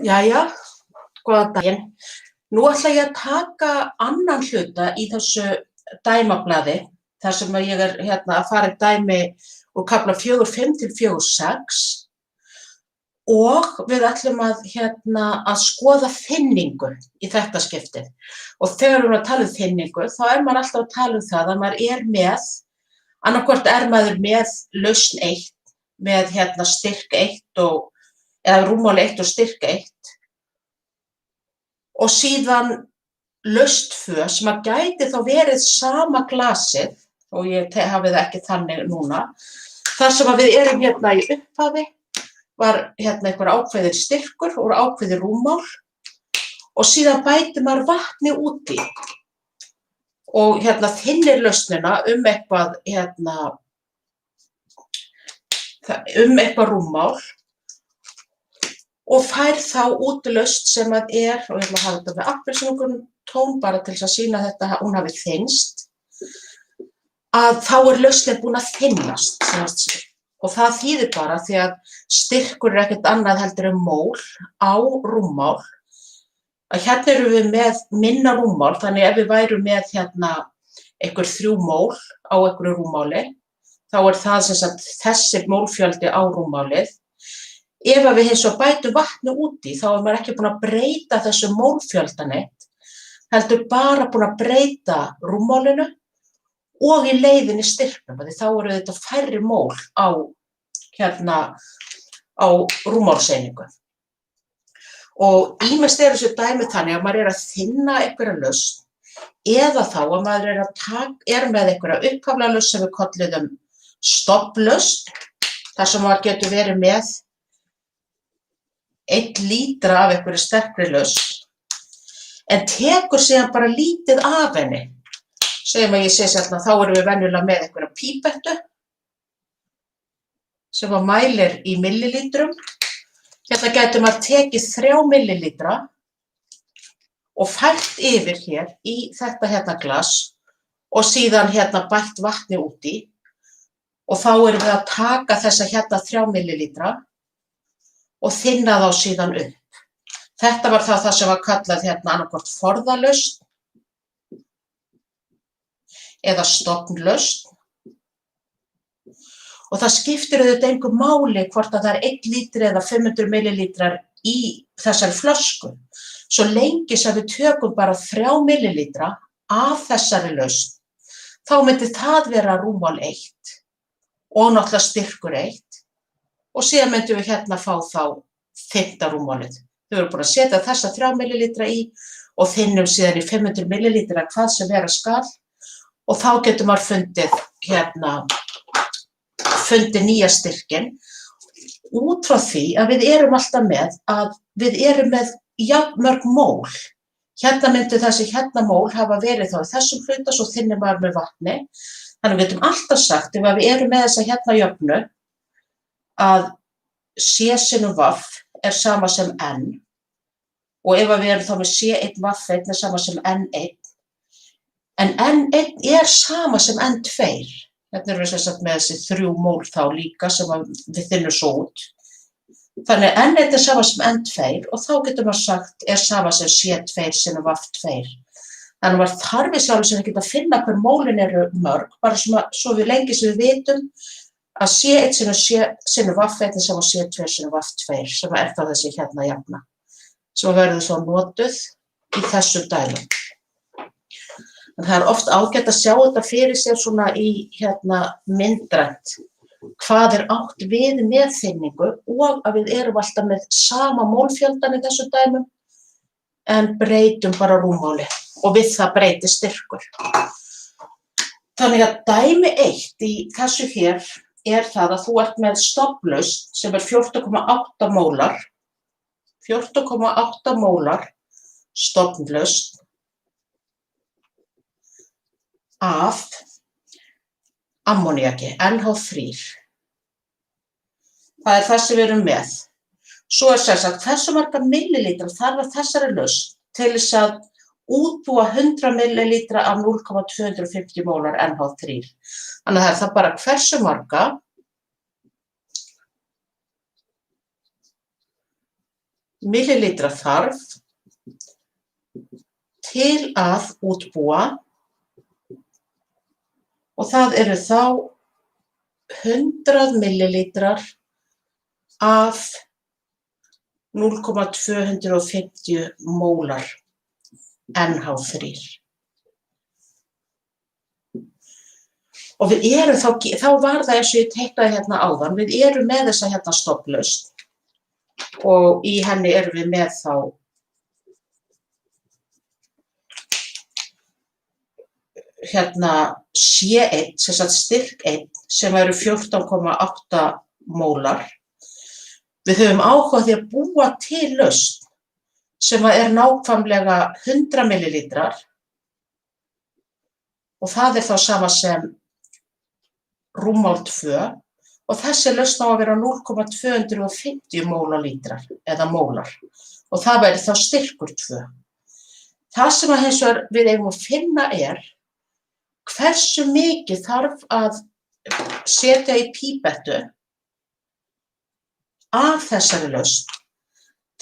Jæja, góðan daginn. Nú ætla ég að taka annan hluta í þessu dæmablaði, þar sem ég að fara í dæmi úr kafla 4.5 til 4.6 og við ætlum að skoða þynningu í þetta skiptið. Og þegar við erum að tala um þynningu, þá maður alltaf að tala um það að maður með, annaðhvort maður með lausn 1, með styrk 1 eða rúmmál 1 og styrk 1, og síðan lausn 2 sem að gæti þá verið sama glasið, og ég hafi það ekki þannig núna, þar sem að við erum í upphafi, var einhver ákveðin styrkur og ákveðin rúmmál, og síðan bætir maður vatni út í, og þynnir lausnina eitthvað rúmmál, og fær þá út lausn sem að og ég ætla að hafa þetta með appelsínugulum tón bara til þess að sýna þetta, hún hafi þynnst, að þá lausnin búin að þynnast. Og það þýðir bara, því að styrkur ekkert annað heldur en mól á rúmmál, að erum við með minna rúmmál, þannig ef við værum með einhver 3 mól á einhverju rúmmáli, þá það sem sagt þessi mólfjöldi á rúmmálið. Ef við hins vegar bætum vatni út í, þá maður ekki búin að breyta þessu mólfjölda neitt, heldur bara búin að breyta rúmmálinu og í leiðinni styrknum, því þá þetta færri mól á rúmmálseiningu. Og ýmist þessu dæmi þannig að maður að þynna einhverja lausn, eða þá að maður með einhverja upphaflega lausn sem við kölluðum stofnlausn, þar sem maður getur verið með 1 lítra af einhverju sterkri lausn, en tekur síðan bara lítið af henni. Segjum að ég sé þá erum við venjulega með einhverja pípettu sem mælir í millilítrum. Gætum maður tekið 3 millilítra og fært yfir hér í þetta glas og síðan bætt vatni út í, og þá erum við að taka þessa 3 millilítra og þynna þá síðan upp. Þetta var það sem var kallað annaðhvort forðalausn eða stofnlausn. Og það skiptir auðvitað engu máli hvort að það 1 lítri eða 500 millilítrar í þessari flösku. Svo lengi sem við tökum bara 3 millilítra af þessari lausn, þá myndi það vera rúmmál 1 og náttúrulega styrkur 1. Og síðan myndum við fá þá þynnta rúmmálið. Við erum búin að setja þessa 3 millilítra í og þynnum síðan í 500 millilítra hvað sem vera skal, og þá getur maður fundið nýja styrkinn út frá því að við erum alltaf með að við erum með jafnmörg mól. Myndi þessi mól hafa verið þá í þessum hluta, svo þynnir maður með vatni. Þannig við getum alltaf sagt, ef við erum með þessa jöfnu, að C sinnum vaff sama sem N, og ef við erum þá með C1 vaff 1 sama sem N1, en N1 sama sem N2. Erum við með þessi 3 mól þá líka sem við þynnum svo út. Þannig N1 sama sem N2, og þá getur maður sagt sama sem C2 sinnum vaff 2. Þannig maður þarf í sjálfu sér ekki að finna hver mólin eru mörg, bara svo við lengi sem við vitum að C1 sinnum vaff 1 sama C2 sinnum vaff 2, sem þá þessi jafna, sem verður þá notuð í þessu dæmi. En það oft ágætt að sjá þetta fyrir sér svona í myndrænt, hvað átt við með þynningu, og að við erum alltaf með sama mólfjöldan í þessu dæmum, en breytum bara rúmmáli, og við það breytir styrkur. Þannig að dæmi 1 í þessu hér það að þú ert með stofnlausn sem 14,8 mólar, 14,8 mólar stofnlausn af ammoníaki, NH3. Það það sem við erum með. Svo sem sagt, hversu marga millilítra þarf þessari lausn til þess að útbúa 100 millilítra af 0,250 mólar NH3. Þannig að það bara hversu marga millilítra þarf til að útbúa og það eru þá 100 millilítrar af 0,250 mólar NH3. Og við erum þá var það eins og ég teiknaði hérna áðan, við erum með þessa hérna stofnlausn og í henni erum við með þá hérna C1, sem sagt styrk 1, sem eru 14,8 mólar. Við höfum áhuga því að búa til lausn sem er nákvæmlega 100 millilítrar og það er þá sama sem rúmmál 2 og þessi lausn á að vera 0,250 mólilítrar eða mólar og það væri þá styrkur 2. Það sem að hins vegar við eigum að finna hversu mikið þarf að setja í pípettu af þessari lausn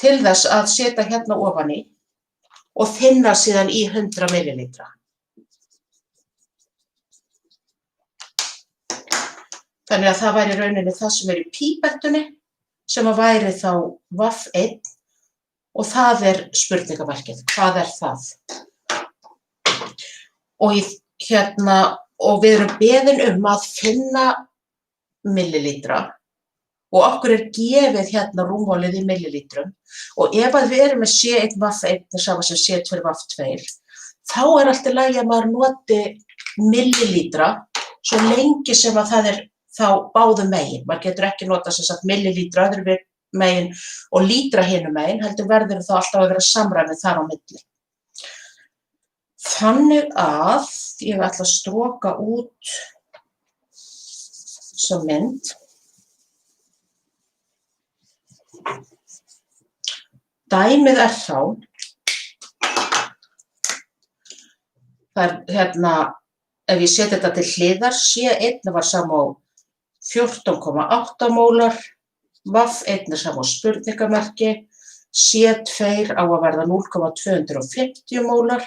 til þess að setja hérna ofan í og þynna síðan í 100 millilítra. Þannig að það væri í rauninni það sem er í pípettunni sem að væri þá VAF1 og það er spurningamerkið. Hvað er það? Og við erum beðin að finna millilítra og okkur er gefið hérna rúmmálið í millilítrum og ef að við erum með C1 VAF1 sama sem C2 VAF2 þá er allt í lagi að maður noti millilítra svo lengi sem að það er þá báðum megin. Maður getur ekki nota sem sagt millilítra öðru megin og lítra hinum megin, heldur verður þá alltaf að vera samræmið þar á milli. Þannig að ég ætla að stroka út svo mynd. Dæmið er þá, það er hérna, ef ég seti þetta til hliðar, C1 var sama á 14,8 mólar, VAF1 er sama á spurningamerki, C2 á að verða 0,250 mólar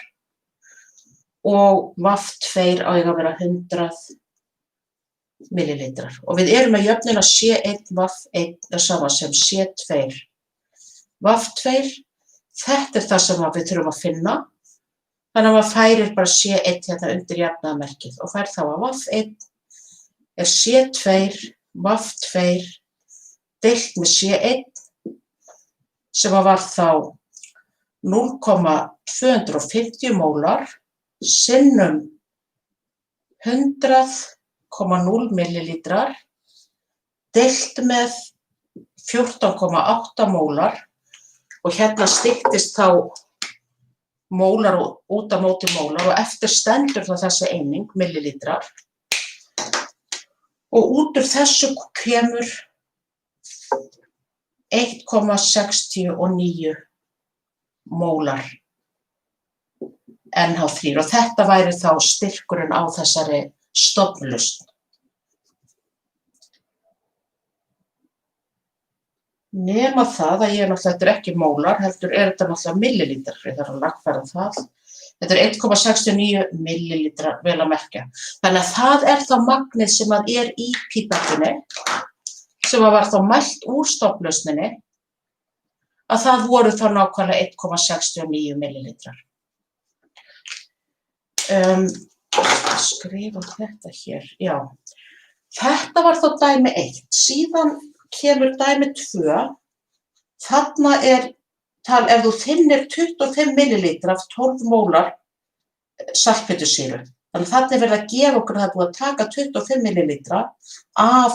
og VAF2 á að vera 100 millilítrar. Og við erum með jöfnuna C1 VAF1 er sama sem C2 VAF2. Þetta er það sem við þurfum að finna. Þannig að maður færir bara C1 hérna undir jafnaðarmerkið og fær þá að VAF1 er C2 VAF2 deilt með C1 sem var þá 0,250 mólar sinnum 100,0 millilítrar deilt með 14,8 mólar og hérna styttist þá mólar út á móti mólar og eftir stendur þá þessi eining, millilítrar. Og út úr þessu kemur 1,69 mólar NH3 og þetta væri þá styrkurinn á þessari stofnlausn. Nema það að þetta er ekki mólar, heldur þetta náttúrulega millilítrar, ég þarf að lagfæra það. Þetta er 1,69 millilítrar, vel að merkja. Þannig að það er þá magnið sem að er í pípettunni, sem að var þá mælt úr stofnlausninni, að það voru þá nákvæmlega 1,69 millilítrar. Skrifa þetta hér, já. Þetta var þá dæmi 1, síðan kemur dæmi 2, þarna ef þú þynnir 25 millilítra af 12 mólar saltpéturssýru, þannig að þarna er verið að gefa okkur að það er búið að taka 25 millilítra af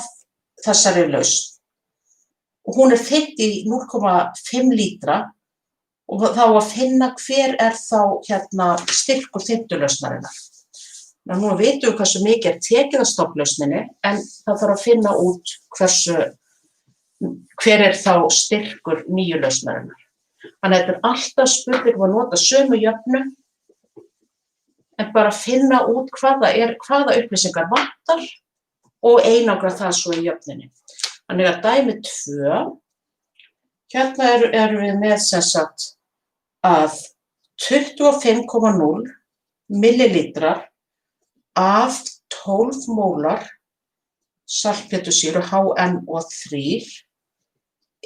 þessari lausn og hún er þynnt í 0,5 lítra og þá að finna hver er þá hérna styrkur þynnturlausnarinnar. Nú vitum við hversu mikið er tekið af stofnlausninni en það þarf að finna út hver er þá styrkur nýju lausnarinnar. Þannig að þetta er alltaf spurning að nota sömu jöfnu en bara finna út hvaða upplýsingar vantar og einangra það svo í jöfnunni. Þannig að dæmi 2 Hérna erum við með sem sagt að 25,0 millilítrar af 12 mólar saltpéturssýru HNO3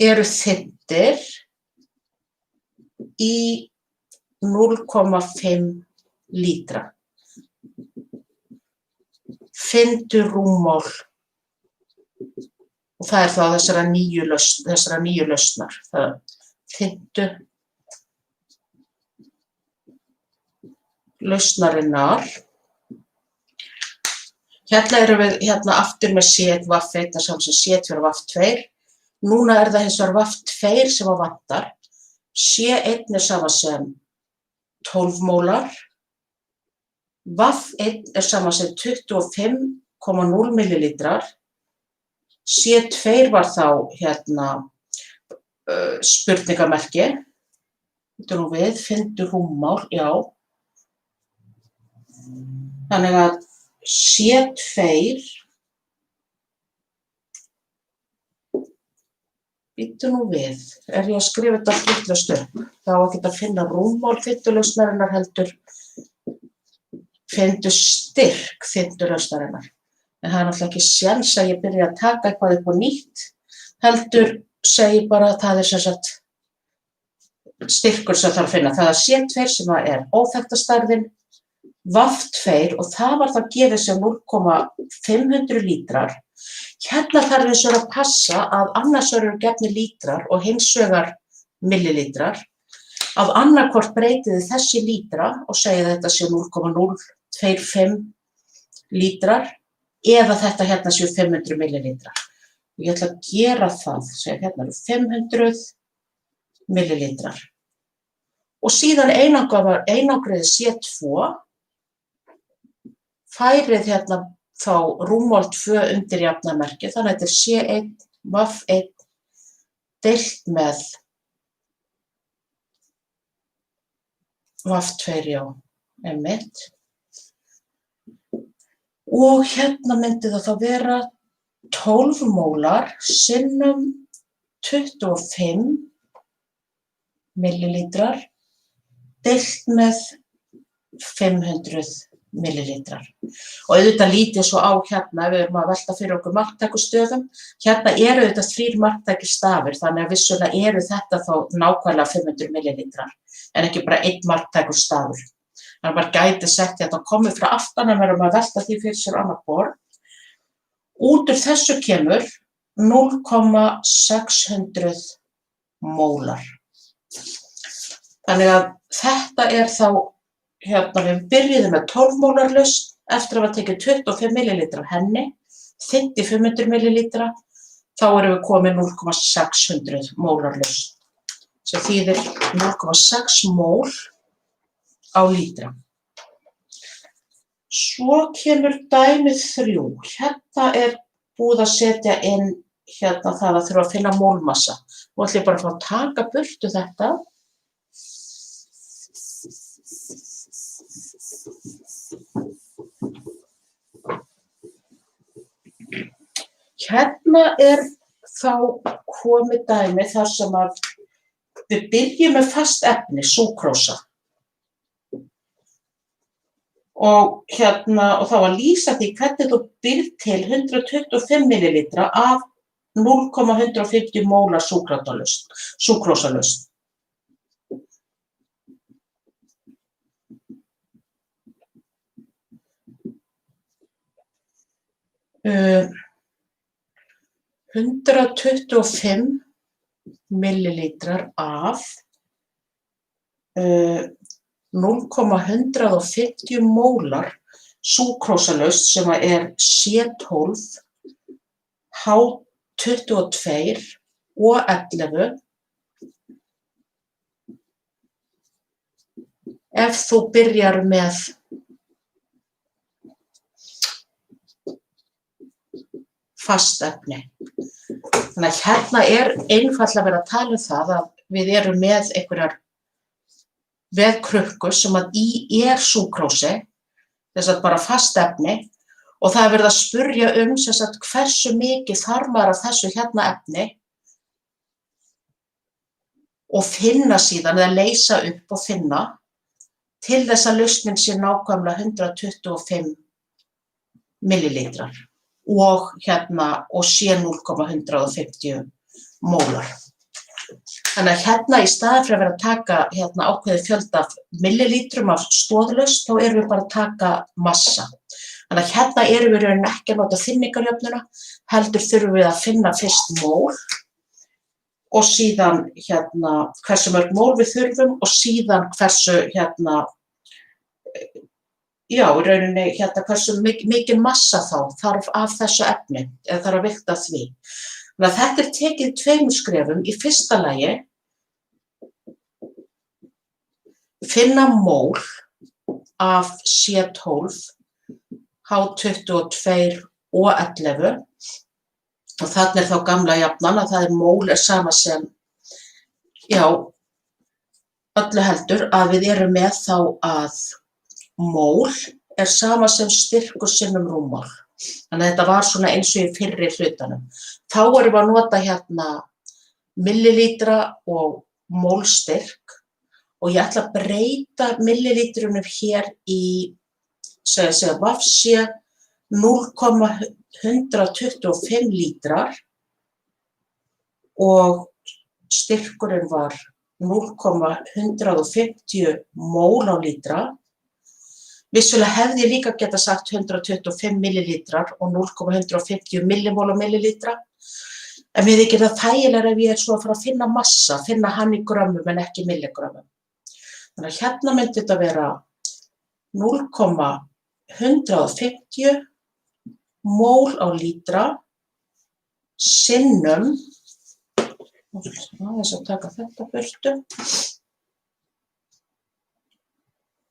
eru þynntir í 0,5 lítra. Finndu rúmmál og það er þá þessara nýju lausnar. Finndu lausnarinnar. Hérna erum við aftur með C1 VAF1 að saman sem C2 VAF2. Núna er það hins vegar VAF2 sem að vantar. C1 er saman sem 12 mólar. VAF1 er saman sem 25,0 millilítrar. C2 var þá spurningamerki. Þetta nú við, finndu rúmmál, já. Þannig að C2, bíddu nú við, er ég að skrifa þetta vitlaust upp? Það á ekki að finna rúmmál fimmtulausnarinnar heldur, finndu styrk fimmtulausnarinnar. En það er náttúrulega ekki séns að ég byrja að taka eitthvað upp á nýtt, heldur segi bara að það er sem sagt styrkur sem þarf að finna. Það er C2 sem er óþekkta-stærðin, VAF2 og það var það gefið sem 0,500 lítrar. Hérna þarf hins vegar að passa að annars eru gefnir lítrar og hins vegar millilítrar. Að annarkvort breytiði þessi lítra og segja þetta sé 0,025 lítrar eða þetta hérna séu 500 millilítrar. Og ég ætla að gera það, segja hérna eru 500 millilítrar. Og síðan einangraði C2, færið hérna þá rúmmál 2 undir jafnamerki, þannig að þetta er C1, VAF1 deilt með VAF2, já, einmitt. Og hérna myndi það þá vera 12 mólar sinnum 25 millilítrar deilt með 500 millilítrar. Og auðvitað lítið svo á hérna, við erum að velta fyrir okkur marktækustöðum. Hérna eru auðvitað 3 marktækistafir, þannig að vissulega eru þetta þá nákvæmlega 500 millilítrar, en ekki bara 1 marktækustafur. Þannig að maður gæti sett hérna komið frá aftan en verðum að velta því fyrir sér annað borð. Út úr þessu kemur 0,600 mólar. Þannig að þetta er þá við byrjuðum með 12 mólar lausn eftir að hafa tekið 25 millilítra af henni, þynnt í 500 millilítra, þá erum við komið 0,600 mólar lausn. Sem þýðir 0,6 mól á lítra. Svo kemur dæmi 3. Hérna er búið að setja inn það að þurfa að finna mólmassa. Nú ætlum ég bara að fá að taka burtu þetta. Hérna er þá komið dæmi þar sem að við byrjum með fast efni, súkrósa. Og þá að lýsa því hvernig þú býrð til 125 millilítra af 0,150 mólar súkrósalausn. Uh, 125 millilítrar af 0,150 mólar súkrósalausn sem er C12, H22 og 11. Ef þú byrjar með fast efni. Þannig að hérna er einfaldlega verið að tala um það að við erum með einhverjar veðkrukkur sem að í er súkrósi, þess að bara fast efni, og það er verið að spurja sem sagt hversu mikið þarf maður af þessu hérna efni og finna síðan eða leysa upp og finna til þess að lausnin sé nákvæmlega 125 millilítrar og sé 0,150 mólar. Þannig að hérna í staðinn fyrir að vera að taka ákveðið fjölda af millilítrum af stoðlaust, þá erum við bara að taka massa. Þannig að hérna erum við í rauninni ekki að nota þynningarjöfnuna, heldur þurfum við að finna fyrst mól og síðan hversu mörg mól við þurfum og síðan hversu í rauninni hversu mikinn massa þá þarf af þessu efni eða þarf að vigta því. Þannig að þetta er tekið í 2 skrefum. Í fyrsta lagi finna mól af C12, H22 og 11 og þarna þá gamla jafnan að það mól sama sem, öllu heldur að við erum með þá að mól sama sem styrkur sinnum rúmmál. Þannig að þetta var svona eins og í fyrri hlutanum. Þá erum við að nota millilítra og mólstyrk og ég ætla að breyta millilítrunum hér í VC 0,125 lítrar og styrkurinn var 0,150 mól á lítra. Vissulega hefði ég líka geta sagt 125 millilítrar og 0,150 millimól á millilítra. En mér þykir það þægilegra ef ég er svo að fara að finna massa, finna hann í grömmum en ekki milligrömmum. Þannig að hérna myndi þetta vera 0,150 mól á lítra sinnum, þess að taka þetta burtu,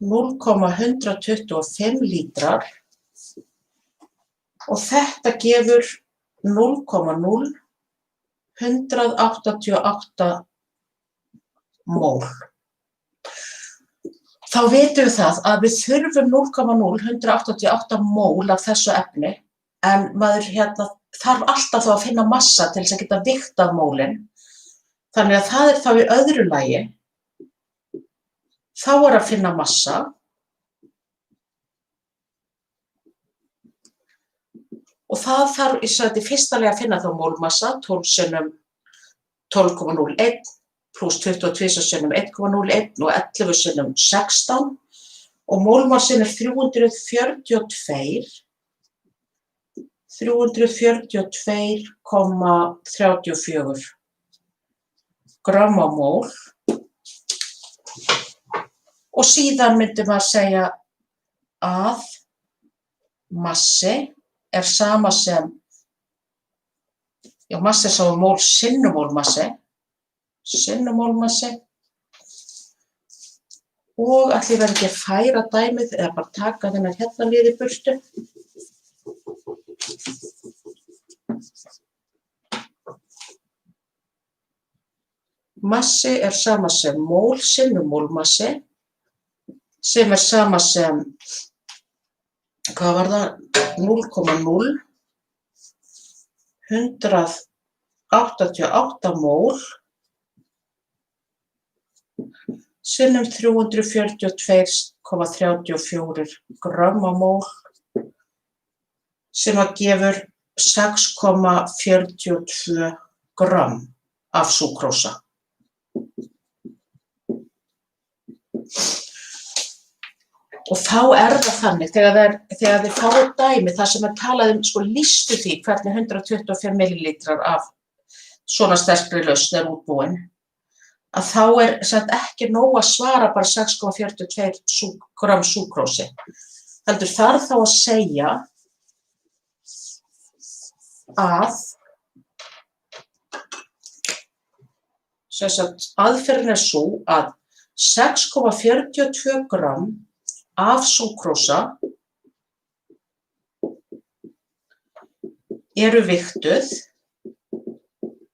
0,125 lítrar og þetta gefur 0,0188 mól. Þá vitum við það að við þurfum 0,0188 mól af þessu efni en maður þarf alltaf þá að finna massa til þess að geta vigtað mólin. Þannig að það er þá í öðru lagi. Þá er að finna massa og það þarf í fyrsta lagi að finna þá mólmassa, 12 sinnum 12,01 pluss 22 sinnum 1,01 og 11 sinnum 16 og mólmassin er 342,34 grömm á mól. Og síðan myndi maður segja að massi er sama sem, massi er sama mól sinnum mólmassi og ætli ég verði ekki að færa dæmið eða bara taka þennan hérna niður í burtu. Massi er sama sem mól sinnum mólmassi sem er sama sem, hvað var það, 0,0188 mól sinnum 342,34 grömm á mól sem að gefur 6,42 grömm af súkrósa. Og þá er það þannig, þegar þið fáið dæmi þar sem talað lýstu því hvernig 125 millilítrar af svona sterkri lausn er útbúin, að þá er ekki nóg að svara bara 6,42 grömm súkrósi. Heldur þarf þá að segja að aðferðin er sú að 6,42 grömm af súkrósa eru vigtuð.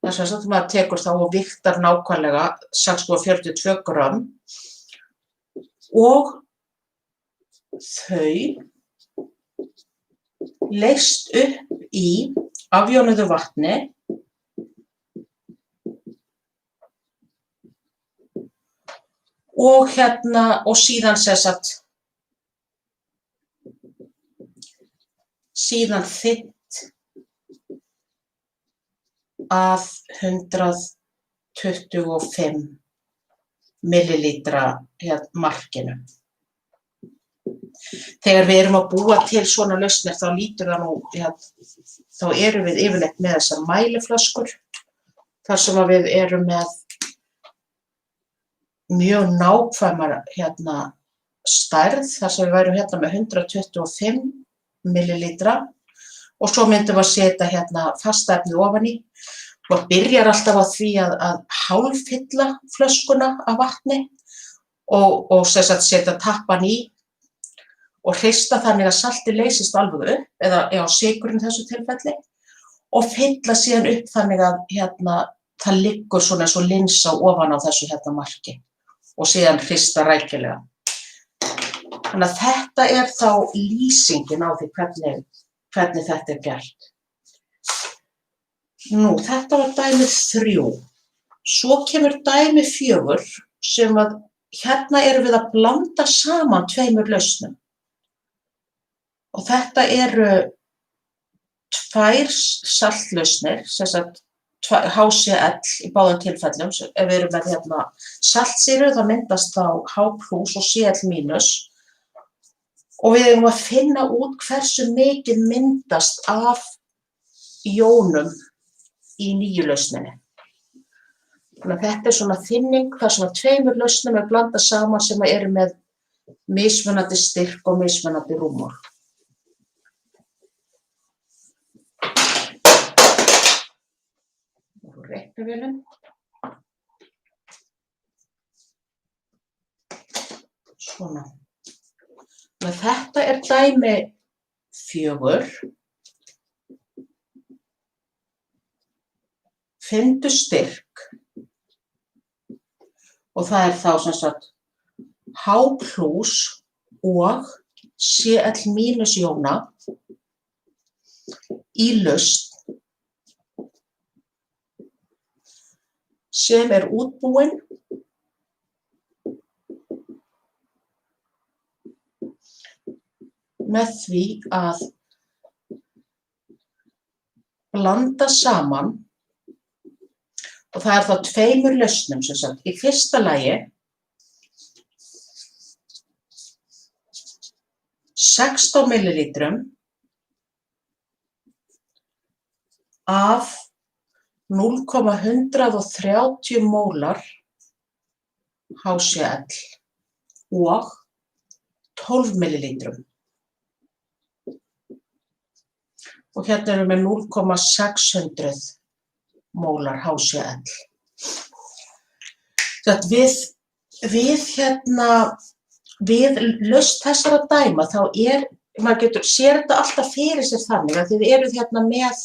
Það er að maður tekur þá og vigtar nákvæmlega 6,42 grömm og þau leyst upp í afjónuðu vatni og og síðan síðan þynnt af 125 millilítra markinu. Þegar við erum að búa til svona lausnir þá lítur það nú, þá erum við yfirleitt með þessar mæliflöskur þar sem við erum með mjög nákvæmar stærð, þar sem við værum með 125 millilítra og svo myndum við að setja fasta efnið ofan í og byrjar alltaf á því að hálffylla flöskuna af vatni og setja tappann í og hrista þannig að saltið leysist alveg upp, eða sykurinn í þessu tilfelli, og fylla síðan upp þannig að það liggur svona eins og linsa ofan á þessu marki og síðan hrista rækilega. Þannig að þetta þá lýsingin á því hvernig þetta gert. Nú, þetta var dæmi 3. Svo kemur dæmi 4 sem að erum við að blanda saman 2 lausnum. Og þetta eru 2 saltlausnir, HCl í báðum tilfellum. Ef við erum með saltsýru þá myndast þá H+ og Cl-. Og við erum að finna út hversu mikið myndast af jónum í nýju lausninni. Þannig að þetta svona þynning þar sem 2 lausnum blandað saman sem eru með mismunandi styrk og mismunandi rúmmál. Reiknivélin. Svona. Þetta dæmi 4. Finndu styrk og það þá sem sagt H+ og Cl- jóna í lausn sem útbúin með því að blanda saman, og það þá 2 lausnum sem sagt. Í fyrsta lagi 16 millilítrum af 0,130 mólar HCl og 12 millilítrum. Og erum við með 0,600 mólar HCl. Við lausn þessara dæma þá maður sér þetta alltaf fyrir sér þannig að þið eruð með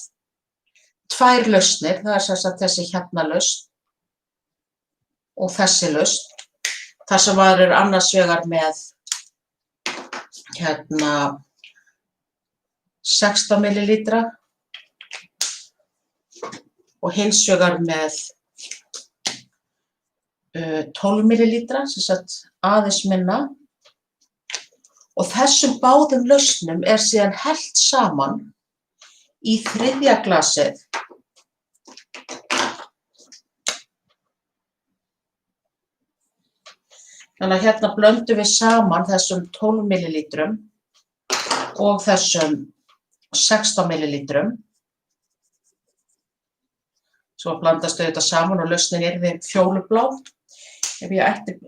2 lausnir, það sem sagt þessi lausn og þessi lausn, þar sem maður annars vegar með 16 millilítra og hins vegar með 12 millilítra, sem sagt aðeins minna, og þessum báðum lausnum síðan hellt saman í 3. glasið þannig að blöndum við saman þessum 12 millilítrum og þessum 16 millilítrum. Svo blandast þau þetta saman og lausnin yrði fjólublá. Ef ég ætti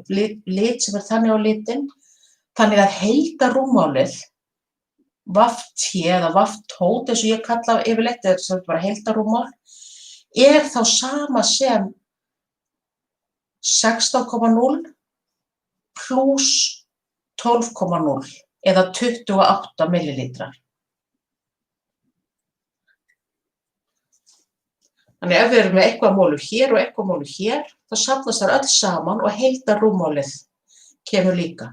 lit sem þannig á litinn. Þannig að heildarrúmmálið, VT eða VT-tót, eins og ég kalla yfirleitt, sem bara heildarrúmmál, þá sama sem 16,0 pluss 12,0 eða 28 millilítrar. Þannig ef við erum með eitthvað mólur hér og eitthvað mólur hér, þá safnast þær öll saman og heildarrúmmálið kemur líka.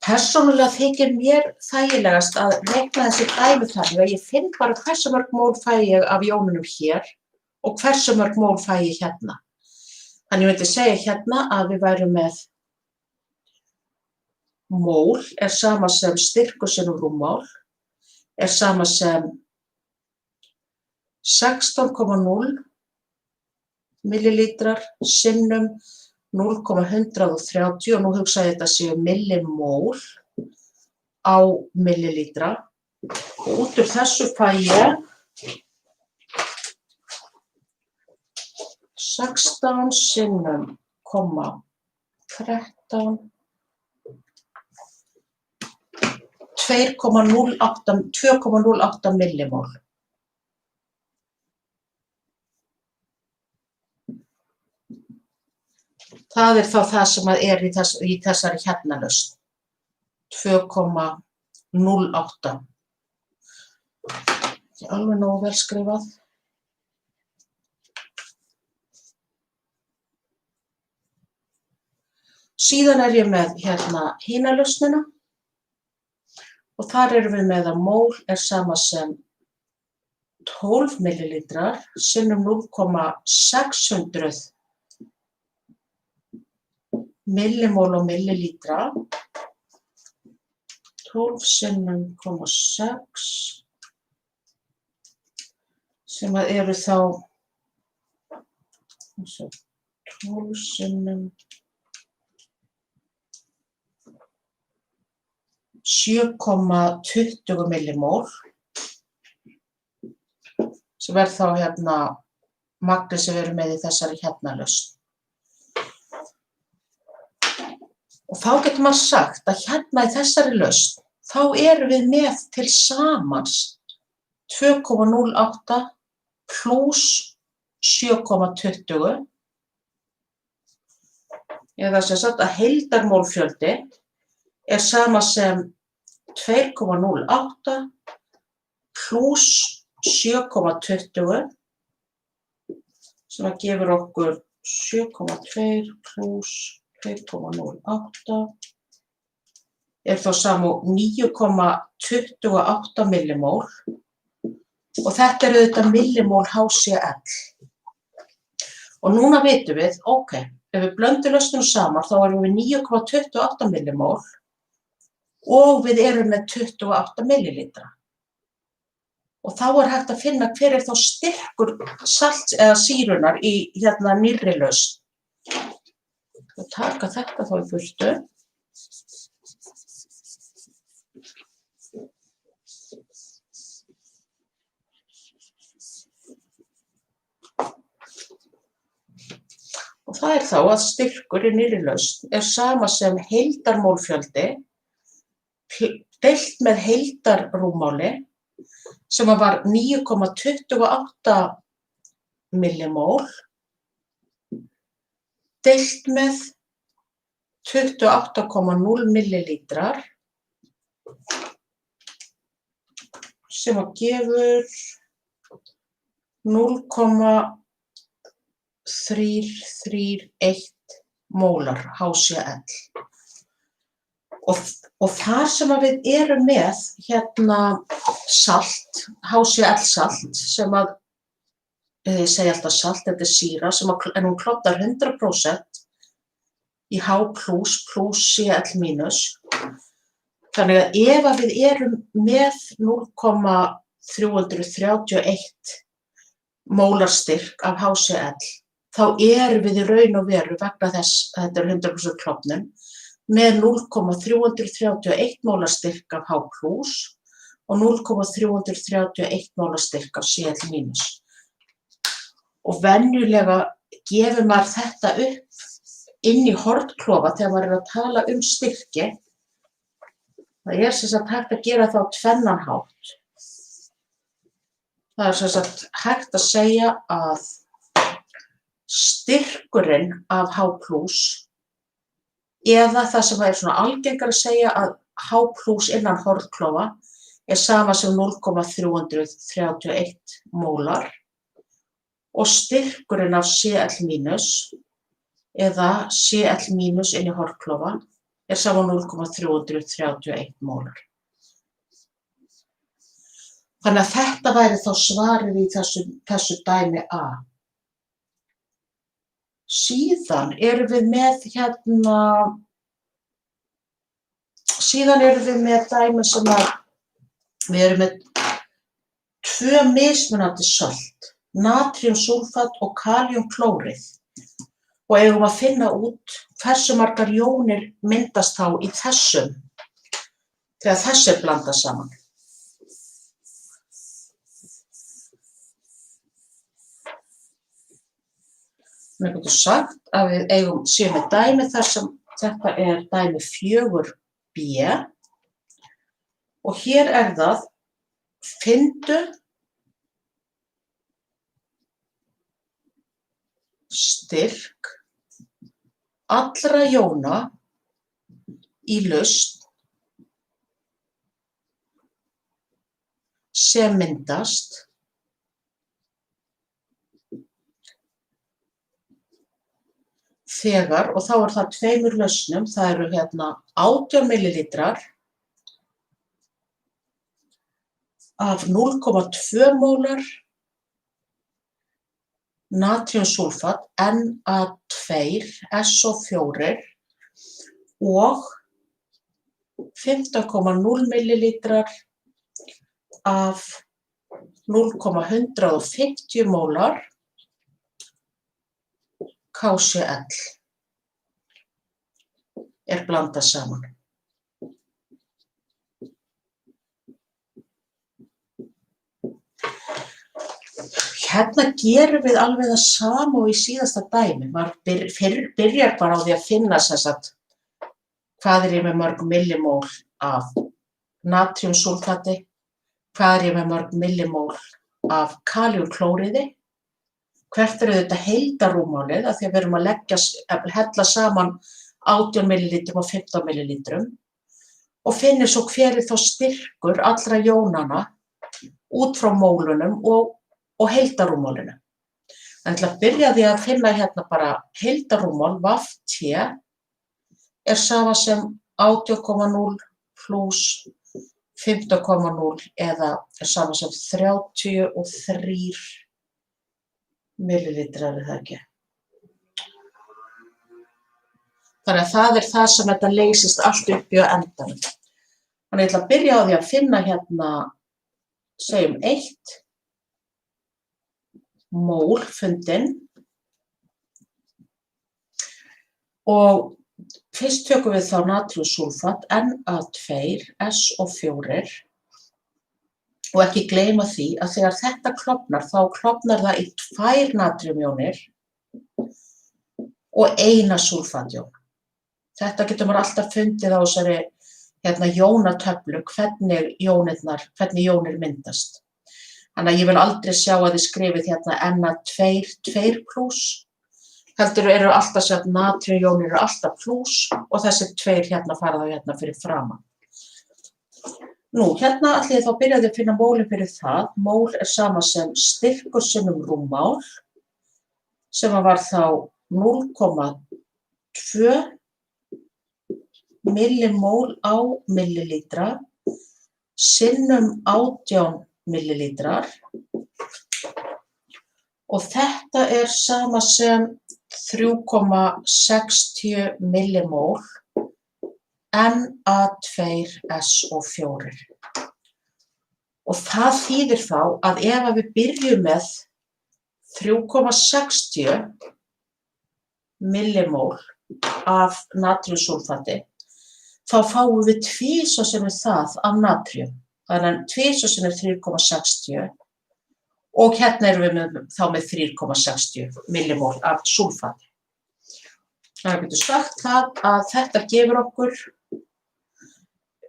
Persónulega þykir mér þægilegast að reikna þessi dæmi þannig að ég finn bara hversu mörg mól fæ ég af jónunum hér og hversu mörg mól fæ ég hérna. Þannig ég myndi segja hérna að við værum með mól er sama sem styrkur sinnum rúmmál er sama sem 16,0 millilítrar sinnum 0,130 og nú hugsa ég þetta séu millimól á millilítra og út úr þessu fæ ég 16 sinnum 0,13 2,08 millimól. Það er þá það sem er í þessari hérna lausn. 2,08. Alveg nógu vel skrifað. Síðan er ég með hérna hina lausnina og þar erum við með að mól er sama sem 12 millilítrar sinnum 0,600 millimól og millilítra 12 sinnum 0,6 sem eru þá 12 sinnum 7,20 millimól sem þá hérna magnið sem við erum með í þessari hérna lausn. Og þá getur maður sagt að hérna í þessari lausn þá erum við með til samans 2,08 pluss 7,20 eða sem sagt að heildarmólfjöldi er sama sem 2,08 pluss 7,20 sem að gefur okkur 7,2 pluss 2,08 er þá sama 9,28 millimól og þetta er auðvitað millimól HCl. Og núna vitum við, ok, ef við blöndum lausnum saman þá erum við 9,28 millimól og við erum með 28 millilítra. Og þá er hægt að finna hver er þá styrkur salts eða sýrunar í hérna nýrri lausn. Og taka þetta þá í burtu. Og það er þá að styrkur í nýrri lausn er sama sem heildarmólfjöldi deilt með heildarrúmmáli sem var 9,28 millimól deilt með 28,0 millilítrar sem gefur 0,331 mólar HCl. Og þar sem við erum með hérna salt, HCl salt, sem að, ég segi alltaf salt, þetta er sýra, en hún klofnar 100% í H plus Cl mínus. Þannig að ef að við erum með 0,331 mólarstyrk af HCl, þá erum við í raun og veru vegna þess að þetta er 100% klofnun, með 0,331 mólarstyrk af H plus og 0,331 mólarstyrk af Cl-. Og venjulega gefur maður þetta upp inn í hornklofa þegar maður er að tala styrki. Það er sem sagt hægt að gera það á tvennan hátt. Það er sem sagt hægt að segja að styrkurinn af H plus eða það sem er svona algengar að segja að H plus innan hornklofa er sama sem 0,331 mólar og styrkurinn af Cl- eða Cl- inn í hornklofa er sama 0,331 mólar. Þannig að þetta væri þá svarið í þessu dæmi A. Síðan erum við með dæmi sem að við erum með 2 mismunandi sölt, natríumsúlfat og kalíumklórið, og eigum að finna út hversu margar jónir myndast þá í þessum þegar þessu er blandað saman. Við getum sagt að við séum með dæmi þar sem þetta er dæmi 4b og hér er það: finndu styrk allra jóna í lausn sem myndast þegar, og þá er það 2 lausnum, það eru 18 millilítrar af 0,2 mólar natríumsúlfat Na2SO4 og 15,0 millilítrar af 0,150 mólar KCl er blandað saman. Hérna gerum við alveg það sama og í síðasta dæmi. Maður byrjar bara á því að finna hvað er ég með mörg millimól af natríumsúlfati, hvað er ég með mörg millimól af kalíumklóriði, hvert er þetta heildarrúmmálið, af því að við erum að hella saman 18 millilítrum og 15 millilítrum og finnir svo hver er þá styrkur allra jónanna út frá mólunum og heildarrúmmálinu. En til að byrja því að finna hérna bara heildarrúmmál, VT er sama sem 18,0 pluss 15,0 eða er sama sem 33 millilítrar, er það ekki? Þannig að það er það sem þetta leysist allt upp í á endanum. Þannig ég ætla að byrja á því að finna hérna, segjum 1 mól fundinn og fyrst tökum við þá natríumsúlfat Na2SO4 og ekki gleyma því að þegar þetta klofnar þá klofnar það í 2 natríumjónir og 1 súlfatjón. Þetta getur maður alltaf fundið á þessari jónatöflu, hvernig jónir myndast. Þannig að ég vil aldrei sjá að þið skrifið hérna Na2+, heldur eru alltaf natríumjónir eru alltaf plus og þessi 2 hérna fara þá hérna fyrir framan. Nú, hérna ætla ég þá að byrja að finna mólin fyrir það. Mól er sama sem styrkur sinnum rúmmál, sem var þá 0,2 millimól á millilítra sinnum 18 millilítrar og þetta er sama sem 3,60 millimól Na2SO4. Og það þýðir þá að ef við byrjum með 3,60 millimól af natríumsúlfati, þá fáum við 2 sinnum það af natríum. Þannig að 2 sinnum 3,60 og hérna erum við þá með 3,60 millimól af súlfati. Það getur sagt það að þetta gefur okkur,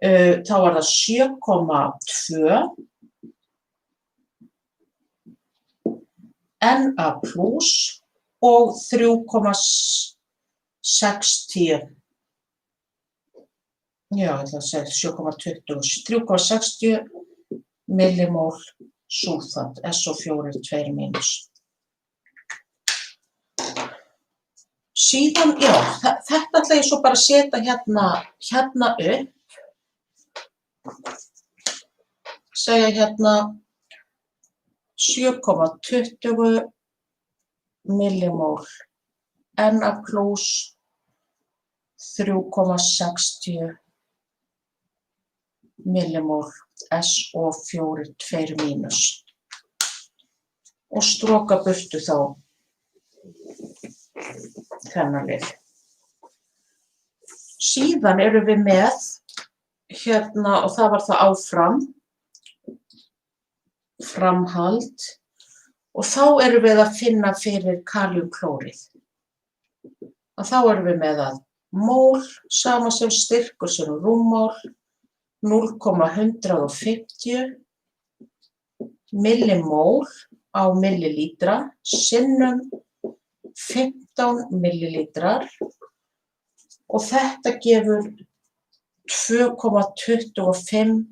þá var það 7,2 Na plus og 3,60, já, ég ætla að segja 7,20, 3,60 millimól súlfat, SO4 2-. Síðan, já, þetta ætla ég svo bara að setja hérna upp, segja hérna 7,20 millimól Na plus 3,60 millimól, SO4 2 mínus. Og stroka burtu þá þennan lið. Síðan erum við með og það var það áfram, framhald, og þá erum við að finna fyrir kalíumklórið. Og þá erum við með að mól, sama sem styrkur sem rúmmál, 0,150 millimól á millilítra sinnum 15 millilítrar og þetta gefur 2,25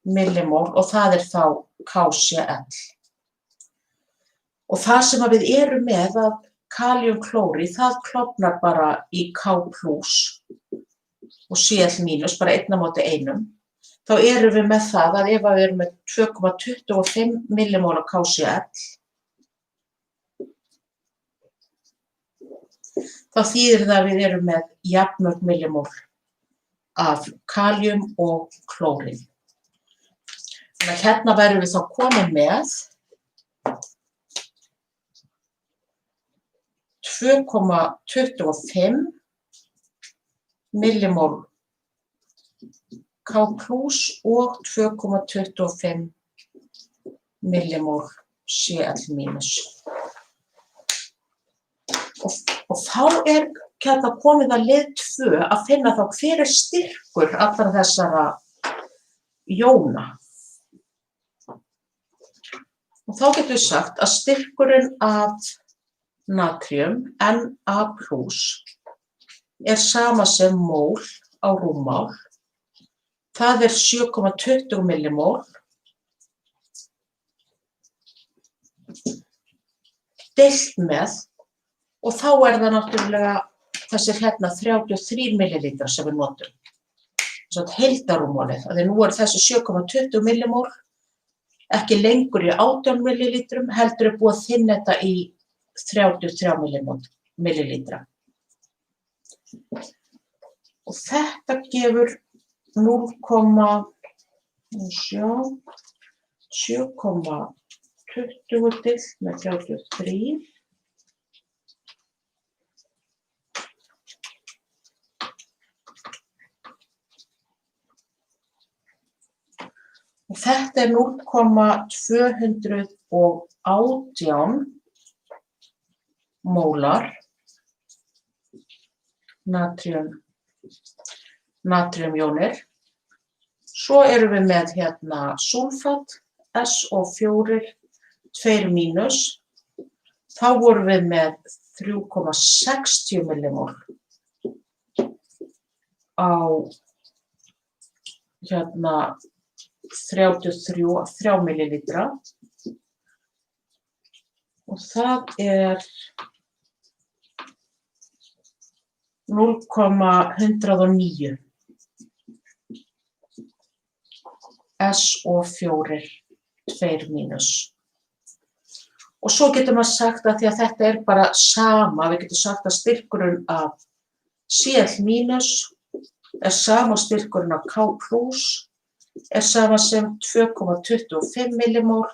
millimól og það þá KCl. Og það sem við erum með að kalíumklórið, það klofnar bara í K+ og Cl- bara 1/1. Þá erum við með það að ef við erum með 2,25 millimól af KCl, þá þýðir það að við erum með jafnmörg millimól af kalíum og klórið. Þannig að hérna værum við þá komin með 2,25 millimól K+ og 2,25 millimól Cl-. Og þá hérna komið að lið 2 að finna þá hver styrkur allra þessara jóna. Og þá getum við sagt að styrkurinn af natríum, Na+, sama sem mól á rúmmál. Það 7,20 millimól deilt með, og þá það náttúrulega þessir hérna 33 millilítrar sem við notum. Svona heildarrúmmálið, að nú þessi 7,20 millimól ekki lengur í 18 millilítrum, heldur búið að þynna þetta í 33 millilítra. Og þetta gefur 7,20 deilt með 33. Og þetta 0,218 mólar natríumjónir. Svo erum við með hérna súlfat, SO4 2 mínus. Þá vorum við með 3,60 millimól á hérna 33 millilítra. Og það 0,109 SO4 2 mínus. Og svo getur maður sagt að því að þetta bara sama, við getum sagt að styrkurinn af Cl- sama styrkurinn af K+ sama sem 2,25 millimól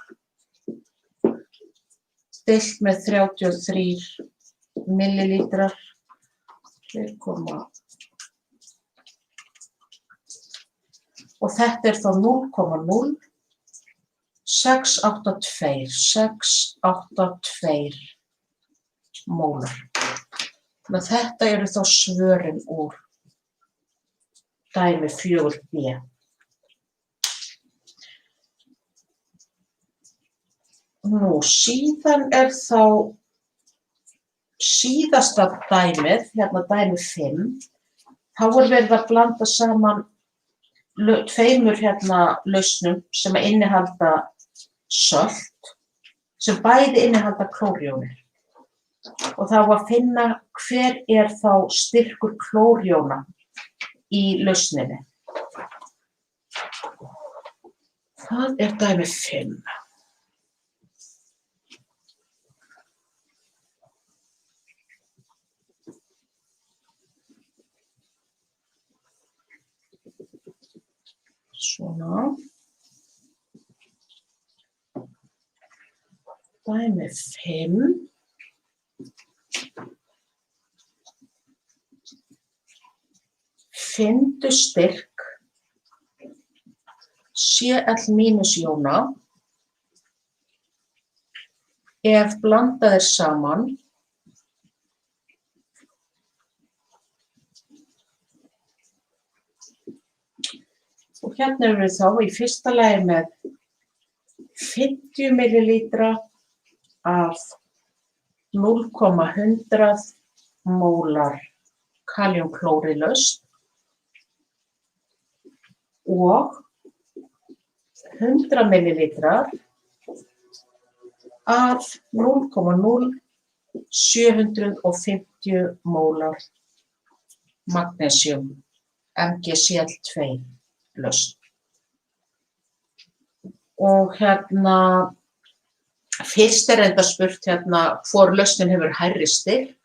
deilt með 33 millilítrar. Og þetta þá 0,0682 mólar. Þannig að þetta eru þá svörin úr dæmi 4b. Nú, síðan þá síðasta dæmið, hérna dæmi 5, þá verið að blanda saman tveimur hérna lausnum sem innihalda sölt, sem bæði innihalda klórjónir. Og þá að finna hver þá styrkur klórjóna í lausninni. Það dæmi 5. Svona. Dæmi 5. Finndu styrk Cl- jóna ef blandað er saman og hérna erum við þá í fyrsta lagi með 50 millilítra af 0,100 mólar kalíumklóríðlaust og 100 millilítrar af 0,0750 mólar magnesíum MgCl2 laust. Og hérna fyrst er enda spurt hérna hvor lausnin hefur hærri styrk.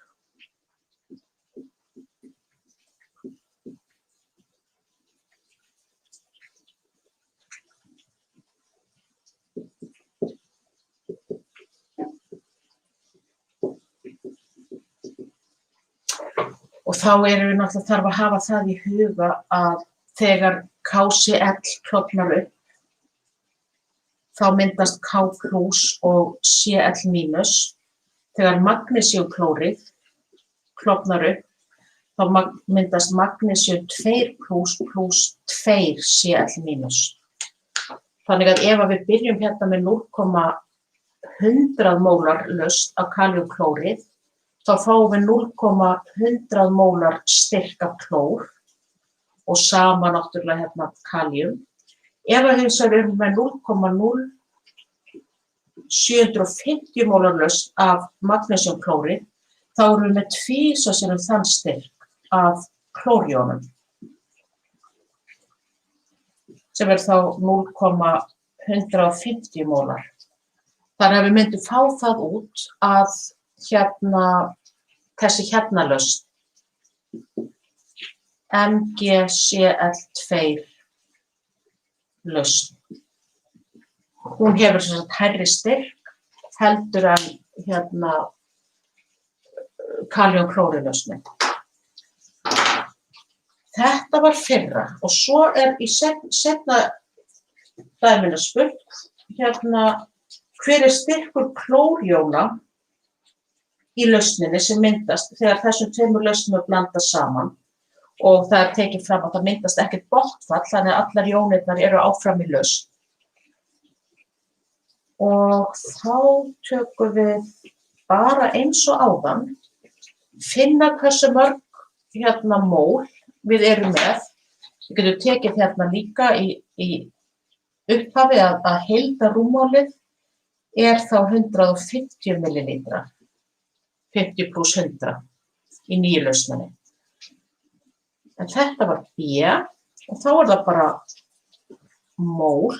Og þá erum við náttúrulega þarf að hafa það í huga að þegar KCl klofnar upp, þá myndast K+ og Cl-. Þegar magnesíumklóríð klofnar upp, þá myndast magnesíum 2+ + 2 Cl-. Þannig að ef við byrjum hérna með 0,100 mólar laust af kalíumklóríð, þá fáum við 0,100 mólar styrk af klór og sama náttúrulega hérna kalíum. Ef við hins vegar erum með 0,0750 mólar laust af magnesíumklóríð, þá erum við með tvisvar þann styrk af klórjónum, sem er þá 0,150 mólar. Þannig að við myndum fá það út að þessi hérna lausn, MgCl2 lausn. Hún hefur sem sagt hærri styrk heldur en hérna kalíumklóríðlausnin. Þetta var fyrra og svo er í seinna dæminu spurt hérna hver er styrkur klórjóna í lausninni sem myndast þegar þessum tveimur lausnum er blandað saman, og það er tekið fram að það myndast ekkert botnfall, þannig að allar jónirnar eru áfram í lausn. Og þá tökum við bara eins og áðan, finna hversu mörg hérna mól við erum með. Við getum tekið hérna líka í upphafi að heildarrúmmálið er þá 150 millilítrar. 50 + 100 í nýju lausninni. En þetta var B og þá er það bara mól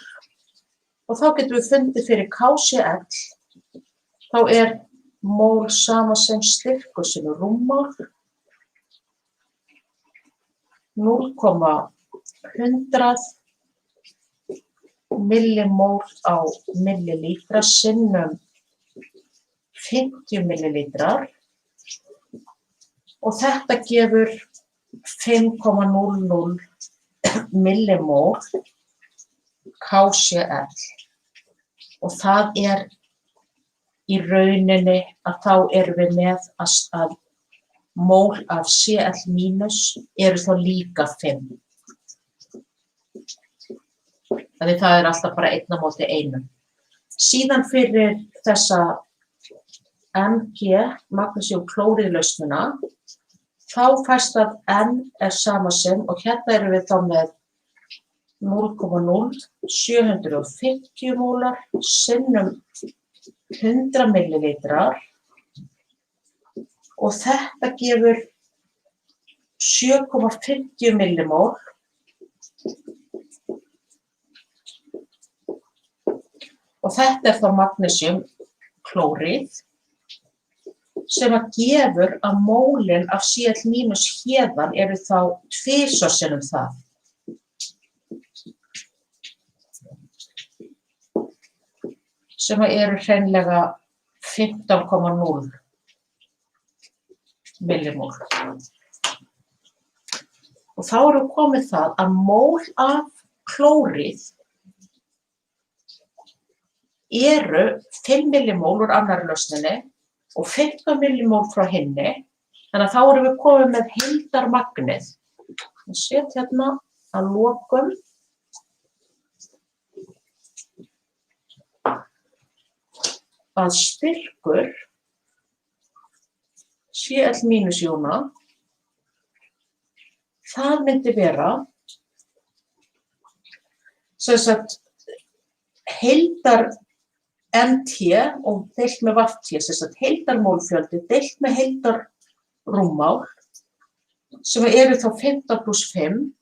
og þá getum við fundið fyrir KCl, þá er mól sama sem styrkur sem er rúmmál 0,100 millimól á millilítra sinnum 50 millilítrar og þetta gefur 5,00 millimól KCl og það er í rauninni að þá erum við með að mól af Cl- eru þá líka 5. Þannig það er alltaf bara 1 á móti 1. Síðan fyrir þessa Mg, magnesíumklóríðlausnina, þá fæst að N er sama sem, og hérna erum við þá með 0,0750 mólar sinnum 100 millilítrar og þetta gefur 7,50 millimól og þetta er þá magnesíumklóríð sem að gefur að mólin af Cl- héðan eru þá tvisvar sinnum það. sem eru hreinlega 15,0 millimól. Og þá erum komið það að mól af klóríð eru 5 millimól úr annarri lausninni og 15 millimól frá hinni. Þannig að þá erum við komið með heildarmagnið. Ég set hérna að lokum að styrkur Cl- jóna, það myndi vera sem sagt heildar MT og deilt með VT, sem sagt heildarmólfjöldi deilt með heildarrúmmál sem eru þá 15 + 5.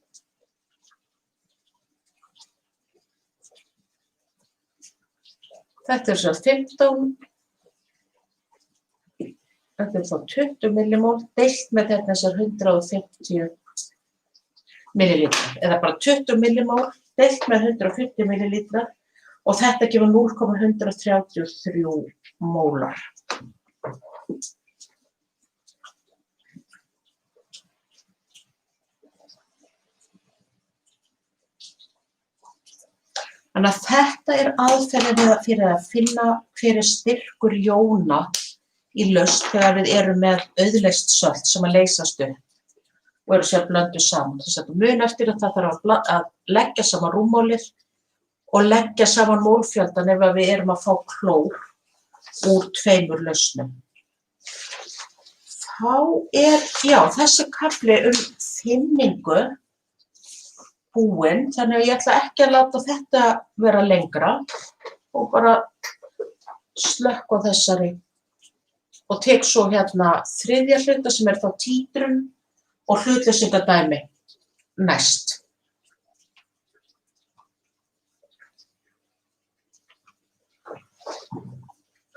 Þetta er svo 15, þetta er þá 20 millimól deilt með þessar 150 millilítrar, eða bara 20 millimól deilt með 150 millilítrar og þetta gefur 0,133 mólar. Þannig að þetta er aðferðin fyrir að finna hver er styrkur jóna í lausn þegar við erum með auðleyst sölt sem að leysast upp og eru sér blönduð saman. Þess að mun eftir að það þarf að leggja saman rúmmálið og leggja saman mólfjöldan ef við erum að fá klór úr 2 lausnum. Þá er, þessi kafli finningu búinn, þannig að ég ætla ekki að láta þetta vera lengra og bara slökkva á þessari og tek svo hérna þriðja hluta sem er þá títrun og hlutleysingadæmi næst.